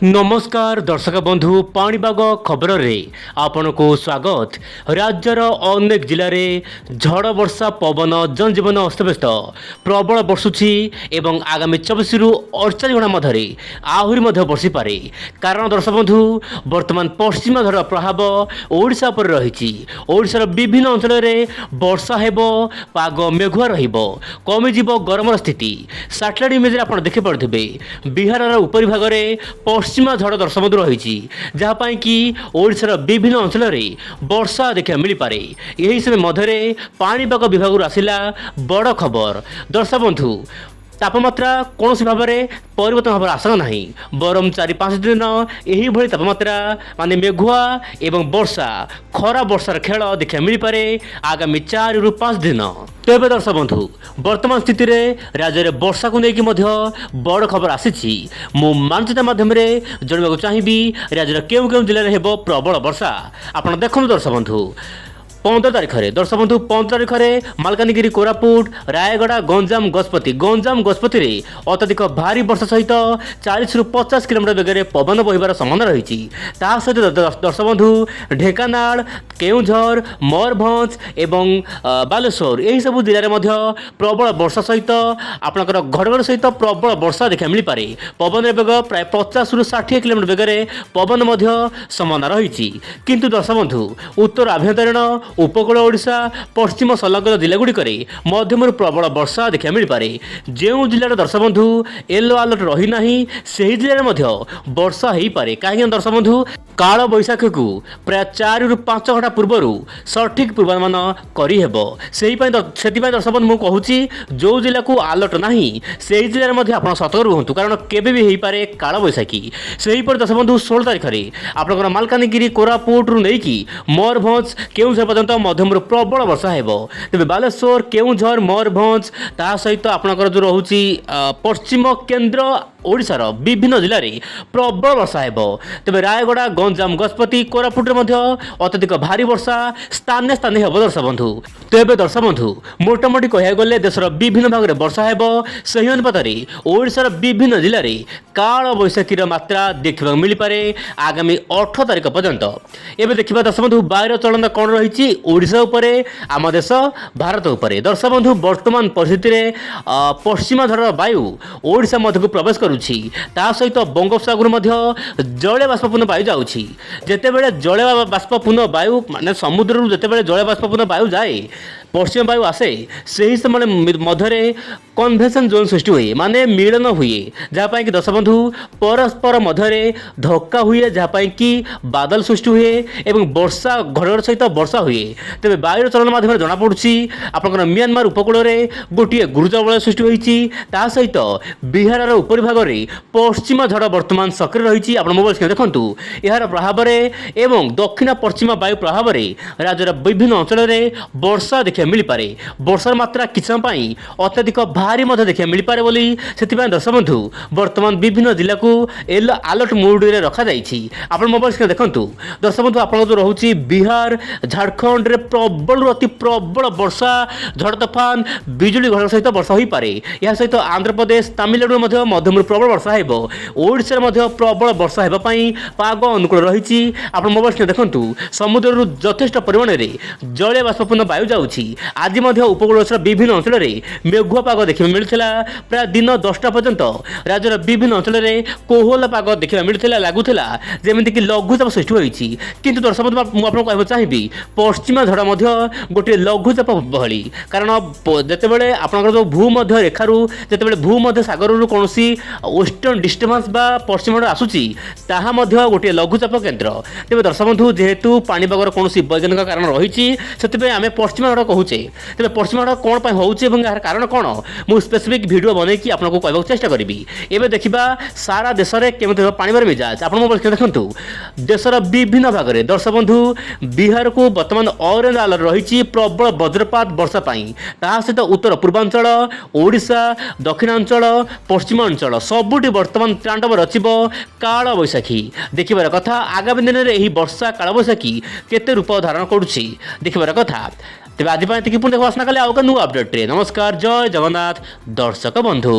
नमस्कार दर्शक बंधु पाणीपाग खबर रे आपण को स्वागत। राज्यर अनेक जिले में झड़ वर्षा पवन जनजीवन अस्तव्यस्त प्रबल बर्षुछि एवं आगामी 24 रु 48 घंटा मध्य आहरी बर्षि पारे। कारण दर्शक बंधु वर्तमान पश्चिम झड़ प्रभाव ओडिशा पर रही। ओडिशार विभिन्न अंचल में वर्षा हेब, पाग मेघुआ रहिबो, कमिजिबो गरमर स्थिति। सैटेलाइट इमेज आप देखिपे बिहार उपरी भाग में पश्चिमा झड़ दर्शक बंधु रही, जहाँपाई कि ओडिशार विभिन्न अंचल में वर्षा देखा मिल पारे। यही समय मध्य पाणीपाग विभाग आसिला बड़ खबर। दर्शक बंधु तापमात्रा कौन भाव में परिवर्तन होवर आशंका नहीं, बरम 4-5 दिन यही भली तापमात्रा माने मेघुआ एवं वर्षा खरा वर्षार खेल देखा मिल पारे आगामी 4 रु 5 दिन। तेज दर्शक बंधु वर्तमान स्थिति में राज्य में वर्षा को लेकिन बड़ खबर आसी। मु मानचित्र माध्यम जानवा चाहिए राज्यर केउ जिले में प्रबल वर्षा। आप देखो दर्शक बंधु 15 तारीख में दर्शक बंधु 15 तारीख में मालकानगिरी, कोरापुट, रायगड़ा, गंजाम गजपति रे अत्यधिक भारी वर्षा सहित 40 रु 50 किलोमीटर बेगर पवन बहिबार संभावना रही। सहित दर्शक बंधु ढेंकानाल, केउझर, मयूरभंज एवं बालेश्वर यही सब जिले में प्रबल वर्षा सहित आपंकर घड़घड़ सहित प्रबल वर्षा देखा मिल पारे। पवन बेग प्राय 50 रु 60 किलोमीटर बेगर पवन संभावना रही। किंतु दर्शक बंधु उत्तर आभ्यंतरीण उपकूल ओडिशा पश्चिम संलग्न जिलागुड़िक मध्यम प्रबल वर्षा देखा मिल पारे। जो जिलार दर्शक बंधु येलो अलर्ट रही ना से जिले में वर्षा हो पारे। कहीं दर्शक बंधु काल बैशाखी को प्राय 4 रु 5 घंटा पूर्वर सठिक पूर्वानुमान करहब। से दर्शक बंधु मुझे कहूँ जो जिला को अलर्ट ना से जिले में आप सतर्क रुहतु, कारण केवे भी हो पारे काल बैशाखी। से दर्शक बंधु 16 तारीख में आपंकर मालकानगिरी, कोरापुट रु नहीं मयूरभंज, केउझर पर्यंत मध्यम प्रबल वर्षा हेब। तेज बालेश्वर, केउझर, मयूरभंज ता सहित आपंकर जो रोचे पश्चिम केन्द्र ओडिशार विभिन्न जिले में प्रबल वर्षा हेब। तेज रायगड़ा, गंजाम गजपति, कोरापुट अत्यधिक भारी वर्षा स्थाने स्थाने हेब दर्शक बंधु। तेज दर्शक बंधु मोटामोटी कह गले देशर विभिन्न भाग में वर्षा हेब। से अनुपात ओडिशार विभिन्न जिले में काल बैशाखीर मात्रा देखा मिल पारे आगामी 18 तारीख पर्यंत। एवं देखा दर्शक बंधु वायुर चलन कौन रही ओडिशा उपरे, आम देश भारत उपरे। दर्शक बंधु वर्तमान परिस्थिति में पश्चिमा झड़ वायु ओडिशा मध्य को प्रवेश करुछि। ता सहित बंगोपसागर जलीय बाष्पूर्ण वायु जाउछि। जेतेबेले जलीय बाष्पूर्ण वायु माने समुद्र जेतेबेले जलीय बाष्पूर्ण वायु जाए, पश्चिम वायु आसे, से ही समय मध्य कन्वेंशन जोन सृष्टि हुए, माने मिलन हुए, जहाँपाई कि दर्शक बंधु परस्पर मध्य धक्का हुए, जहाँपाई कि बादल सृष्टि हुए एवं वर्षा घड़घड़ सहित वर्षा हुए। तेज वायुर चलन माध्यम जनापड़ी आपंकर म्यांमार उपकूल में गोटे गुरुजबलय सृष्टि होती। सहित बिहार उपरी भाग में पश्चिम झड़ वर्तमान सक्रिय रही। आप मोबाइल स्क्रीन देखूँ यार प्रभाव एवं दक्षिण पश्चिम वायु प्रभाव में राज्यर विभिन्न अंचल में वर्षा देखा मिल पारे। वर्षार मात्रा किछ समय अत्यधिक भारी देखा मिल पारे बोली से दर्शक बंधु वर्तमान विभिन्न जिला को येलो अलर्ट मोड में रखा जाइए। आप मोबाइल स्क्रीन देखूँ दर्शक बंधु आप जो रोचे बिहार, झारखंड रे प्रबल अति प्रबल वर्षा, झड़ तोफान, बिजुली घड़ सहित वर्षा हो पारे। यह सहित आंध्र प्रदेश, तमिलनाडु मध्यम प्रबल वर्षा हेब। ओडिशा प्रबल वर्षा होगापाई पाग अनुकूल रही। आप मोबाइल स्क्रीन देखूँ समुद्र यथेष्ट परिमाण में जलीय बाष्पूर्ण वायु जाऊँगी। आज उपकूल विभिन्न अंचल में मेघुआ पाग देखा मिलता। प्राय दिन 10टा पर्यंत राज्यर विभिन्न अंचल में कोहला पाग देखा मिलता, लगुला जमीक लघुचाप सृष्टि होती। किंतु दर्शक मुझे कहना चाहिए पश्चिमा झड़ गोटे लघुचाप भली, कारण जितेबाला आपंकर जो भूमध्य रेखार जितेबाला भूमध्य सागर कौन वेस्टर्न डिस्टर्बांस बा पश्चिम आसूसी ताहा गोटे लघुचाप केन्द्र। तेज दर्शक बंधु जेहेतु पाणीपागर कौन वैज्ञानिक कारण रही से आम पश्चिमा झड़ कहूचे। तेज पश्चिमा झड़ कौन होचे यार कारण कौन मुझे स्पेसिफिक वीडियो बनईकि आपको कहना चेष्टा करी। एवं देखा सारा देश में केमी पाणीपाग मिजाज। आप मोबाइल देखूँ देशर विभिन्न भाग में दर्शक बंधु बिहार को वर्तमान ऑरेंज अलर्ट रही प्रबल वज्रपात वर्षा पाई। सहित उत्तर पूर्वांचल, ओडिशा, दक्षिणांचल, पश्चिमांचल सबुठी वर्तमान तांडव रचिब काल बैशाखी। देखिबार कथा आगामी दिन में यही वर्षा काल बैशाखी केते रूप धारण करुछि देखिबार कथा। तेज आज पुणी देखो आसना काले आउ नुआ अपडेट। नमस्कार, जय जगन्नाथ दर्शक बंधु।